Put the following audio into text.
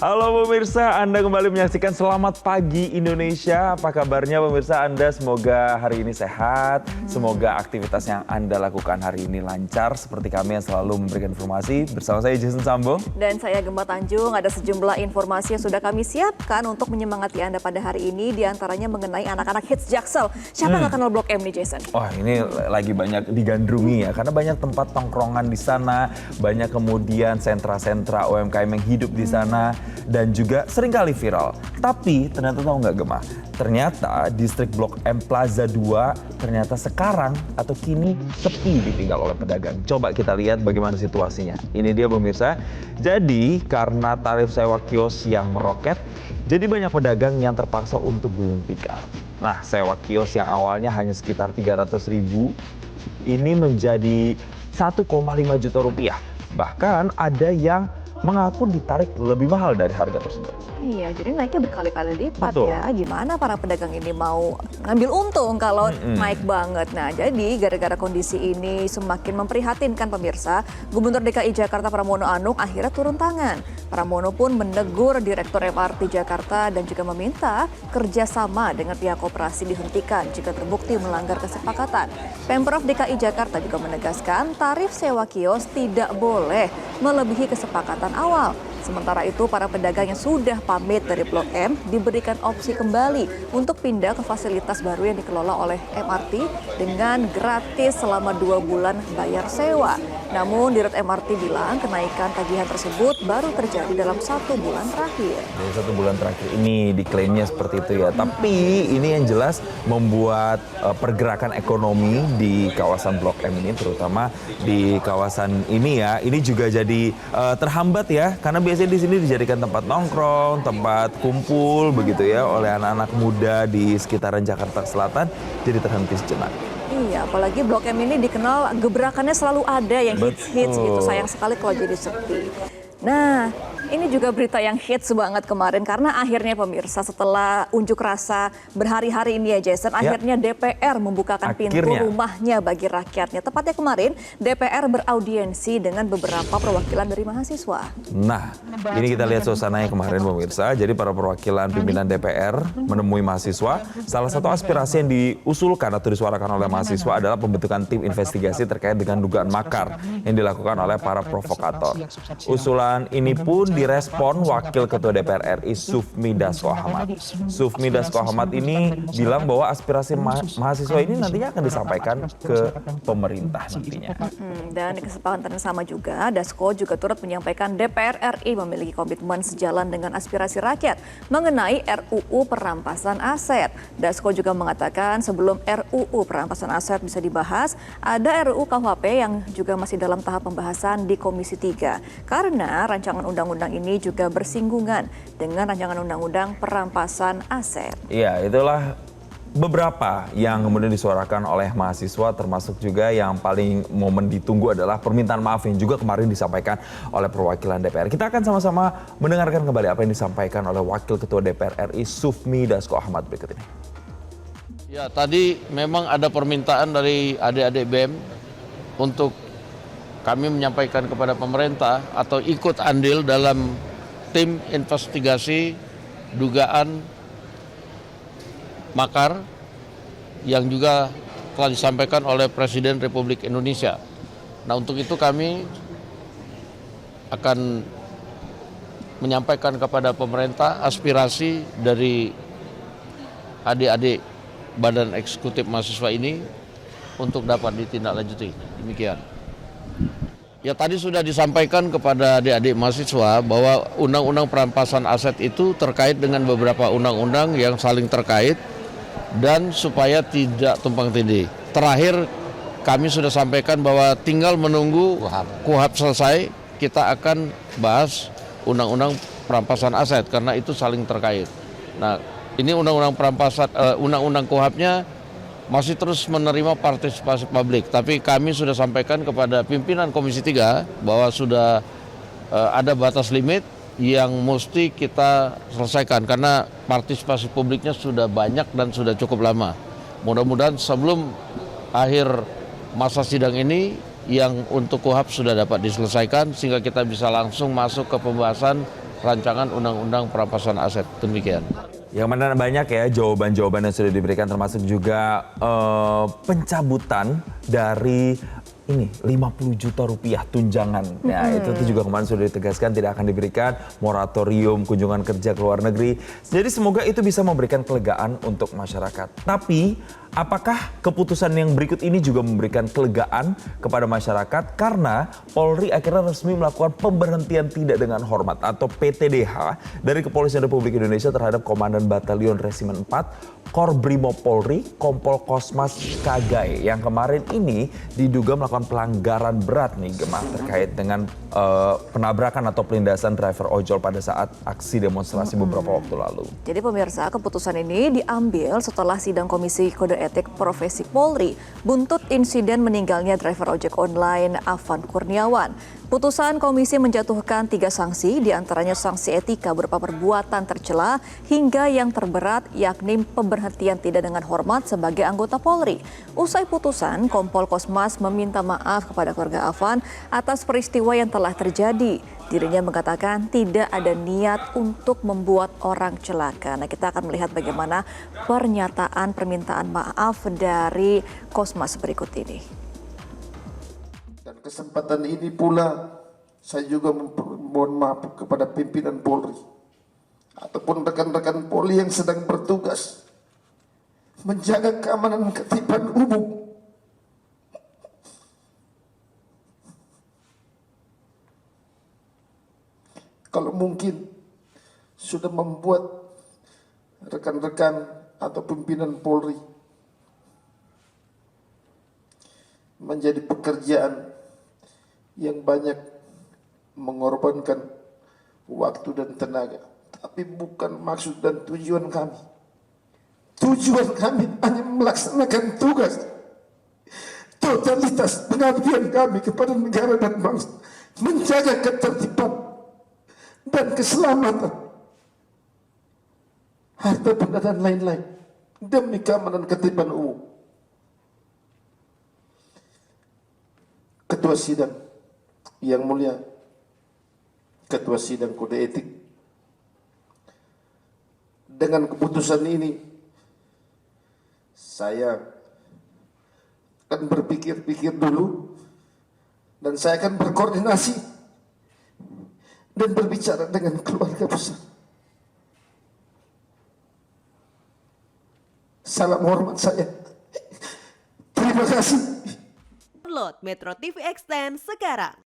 Halo pemirsa, Anda kembali menyaksikan Selamat Pagi Indonesia. Apa kabarnya pemirsa Anda? Semoga hari ini sehat, semoga aktivitas yang Anda lakukan hari ini lancar. Seperti kami yang selalu memberikan informasi. Bersama saya Jason Sambo. Dan saya Gemma Tanjung, ada sejumlah informasi yang sudah kami siapkan untuk menyemangati Anda pada hari ini. Di antaranya mengenai anak-anak hits Jaksel. Siapa nggak kenal Blok M nih Jason? Wah ini lagi banyak digandrungi ya, karena banyak tempat tongkrongan di sana. Banyak kemudian sentra-sentra UMKM yang hidup di sana. Dan juga seringkali viral. Tapi ternyata tahu nggak Gemma? Ternyata distrik Blok M Plaza 2 ternyata sekarang atau kini sepi ditinggal oleh pedagang. Coba kita lihat bagaimana situasinya. Ini dia pemirsa. Jadi karena tarif sewa kios yang meroket, jadi banyak pedagang yang terpaksa untuk gulung tikar. Nah, sewa kios yang awalnya hanya sekitar 300.000 ini menjadi 1,5 juta rupiah. Bahkan ada yang mengaku ditarik lebih mahal dari harga tersebut. Iya, jadi naiknya berkali-kali lipat. Betul. Ya. Gimana para pedagang ini mau ngambil untung kalau naik banget. Nah, jadi gara-gara kondisi ini semakin memprihatinkan pemirsa, Gubernur DKI Jakarta Pramono Anung akhirnya turun tangan. Pramono pun menegur Direktur MRT Jakarta dan juga meminta kerjasama dengan pihak koperasi dihentikan jika terbukti melanggar kesepakatan. Pemprov DKI Jakarta juga menegaskan tarif sewa kios tidak boleh melebihi kesepakatan awal. Sementara itu, para pedagang yang sudah pamit dari Blok M diberikan opsi kembali untuk pindah ke fasilitas baru yang dikelola oleh MRT dengan gratis selama 2 bulan bayar sewa. Namun, Dirut MRT bilang kenaikan tagihan tersebut baru terjadi dalam 1 bulan terakhir. Dari 1 bulan terakhir ini diklaimnya seperti itu ya. Tapi ini yang jelas membuat pergerakan ekonomi di kawasan Blok M ini, terutama di kawasan ini ya, ini juga jadi terhambat ya, karena biasanya di sini dijadikan tempat nongkrong, tempat kumpul begitu ya oleh anak-anak muda di sekitaran Jakarta Selatan, jadi terhenti sejenak. Iya, apalagi Blok M ini dikenal gebrakannya selalu ada yang hits-hits gitu. Sayang sekali kalau jadi sepi. Nah, ini juga berita yang hits banget kemarin karena akhirnya pemirsa setelah unjuk rasa berhari-hari ini ya Jason, akhirnya DPR membukakan pintu rumahnya bagi rakyatnya. Tepatnya kemarin DPR beraudiensi dengan beberapa perwakilan dari mahasiswa. Nah, ini kita lihat suasananya kemarin pemirsa. Jadi para perwakilan pimpinan DPR menemui mahasiswa. Salah satu aspirasi yang diusulkan atau disuarakan oleh mahasiswa adalah pembentukan tim investigasi terkait dengan dugaan makar yang dilakukan oleh para provokator. Usulan ini pun direspon Wakil Ketua DPR RI Sufmi Dasko Ahmad. Sufmi Dasko Ahmad ini bilang bahwa aspirasi mahasiswa ini nantinya akan disampaikan ke pemerintah nantinya. Dan di kesepakatan yang sama juga, Dasko juga turut menyampaikan DPR RI memiliki komitmen sejalan dengan aspirasi rakyat mengenai RUU perampasan aset. Dasko juga mengatakan sebelum RUU perampasan aset bisa dibahas, ada RUU KUHP yang juga masih dalam tahap pembahasan di Komisi 3. Karena rancangan undang-undang ini juga bersinggungan dengan rancangan undang-undang perampasan aset. Iya, itulah beberapa yang kemudian disuarakan oleh mahasiswa, termasuk juga yang paling momen ditunggu adalah permintaan maaf yang juga kemarin disampaikan oleh perwakilan DPR. Kita akan sama-sama mendengarkan kembali apa yang disampaikan oleh Wakil Ketua DPR RI Sufmi Dasko Ahmad berikut ini. Ya, tadi memang ada permintaan dari adik-adik BEM untuk kami menyampaikan kepada pemerintah atau ikut andil dalam tim investigasi dugaan makar yang juga telah disampaikan oleh Presiden Republik Indonesia. Nah, untuk itu kami akan menyampaikan kepada pemerintah aspirasi dari adik-adik Badan Eksekutif Mahasiswa ini untuk dapat ditindaklanjuti. Demikian. Ya, tadi sudah disampaikan kepada adik-adik mahasiswa bahwa undang-undang perampasan aset itu terkait dengan beberapa undang-undang yang saling terkait dan supaya tidak tumpang tindih. Terakhir kami sudah sampaikan bahwa tinggal menunggu KUHP selesai, kita akan bahas undang-undang perampasan aset karena itu saling terkait. Nah, ini undang-undang perampasan undang-undang KUHP-nya masih terus menerima partisipasi publik, tapi kami sudah sampaikan kepada pimpinan Komisi 3 bahwa sudah ada batas limit yang mesti kita selesaikan karena partisipasi publiknya sudah banyak dan sudah cukup lama. Mudah-mudahan sebelum akhir masa sidang ini yang untuk KUHP sudah dapat diselesaikan sehingga kita bisa langsung masuk ke pembahasan rancangan undang-undang perampasan aset. Demikian. Yang mana banyak ya jawaban-jawaban yang sudah diberikan, termasuk juga pencabutan dari ini 50 juta rupiah tunjangan. Ya, itu juga kemarin sudah ditegaskan tidak akan diberikan, moratorium kunjungan kerja ke luar negeri. Jadi semoga itu bisa memberikan kelegaan untuk masyarakat. Tapi apakah keputusan yang berikut ini juga memberikan kelegaan kepada masyarakat? Karena Polri akhirnya resmi melakukan pemberhentian tidak dengan hormat atau PTDH dari Kepolisian Republik Indonesia terhadap Komandan Batalion Resimen 4 Korbrimob Polri Kompol Kosmas Kagai yang kemarin ini diduga melakukan pelanggaran berat nih Gemma terkait dengan penabrakan atau pelindasan driver ojol pada saat aksi demonstrasi beberapa waktu lalu. Jadi pemirsa, keputusan ini diambil setelah sidang Komisi Kode Etik Profesi Polri buntut insiden meninggalnya driver ojek online Afan Kurniawan. Putusan komisi menjatuhkan 3 sanksi, diantaranya sanksi etika berupa perbuatan tercela hingga yang terberat yakni pemberhentian tidak dengan hormat sebagai anggota Polri. Usai putusan, Kompol Kosmas meminta maaf kepada keluarga Afan atas peristiwa yang telah terjadi. Dirinya mengatakan tidak ada niat untuk membuat orang celaka. Nah, kita akan melihat bagaimana pernyataan permintaan maaf dari Kosmas berikut ini. Dan kesempatan ini pula saya juga mohon maaf kepada pimpinan Polri ataupun rekan-rekan Polri yang sedang bertugas menjaga keamanan ketitiban umum. Kalau mungkin sudah membuat rekan-rekan atau pimpinan Polri menjadi pekerjaan yang banyak mengorbankan waktu dan tenaga. Tapi bukan maksud dan tujuan kami. Tujuan kami hanya melaksanakan tugas. Totalitas pengabdian kami kepada negara dan bangsa. Menjaga ketertiban dan keselamatan. Harta benda dan lain-lain. Demi keamanan ketertiban umum. Ketua Sidang yang mulia, Ketua Sidang Kode Etik, dengan keputusan ini saya akan berpikir-pikir dulu dan saya akan berkoordinasi dan berbicara dengan keluarga besar. Salam hormat saya. Terima kasih. Download Metro TV Extend sekarang.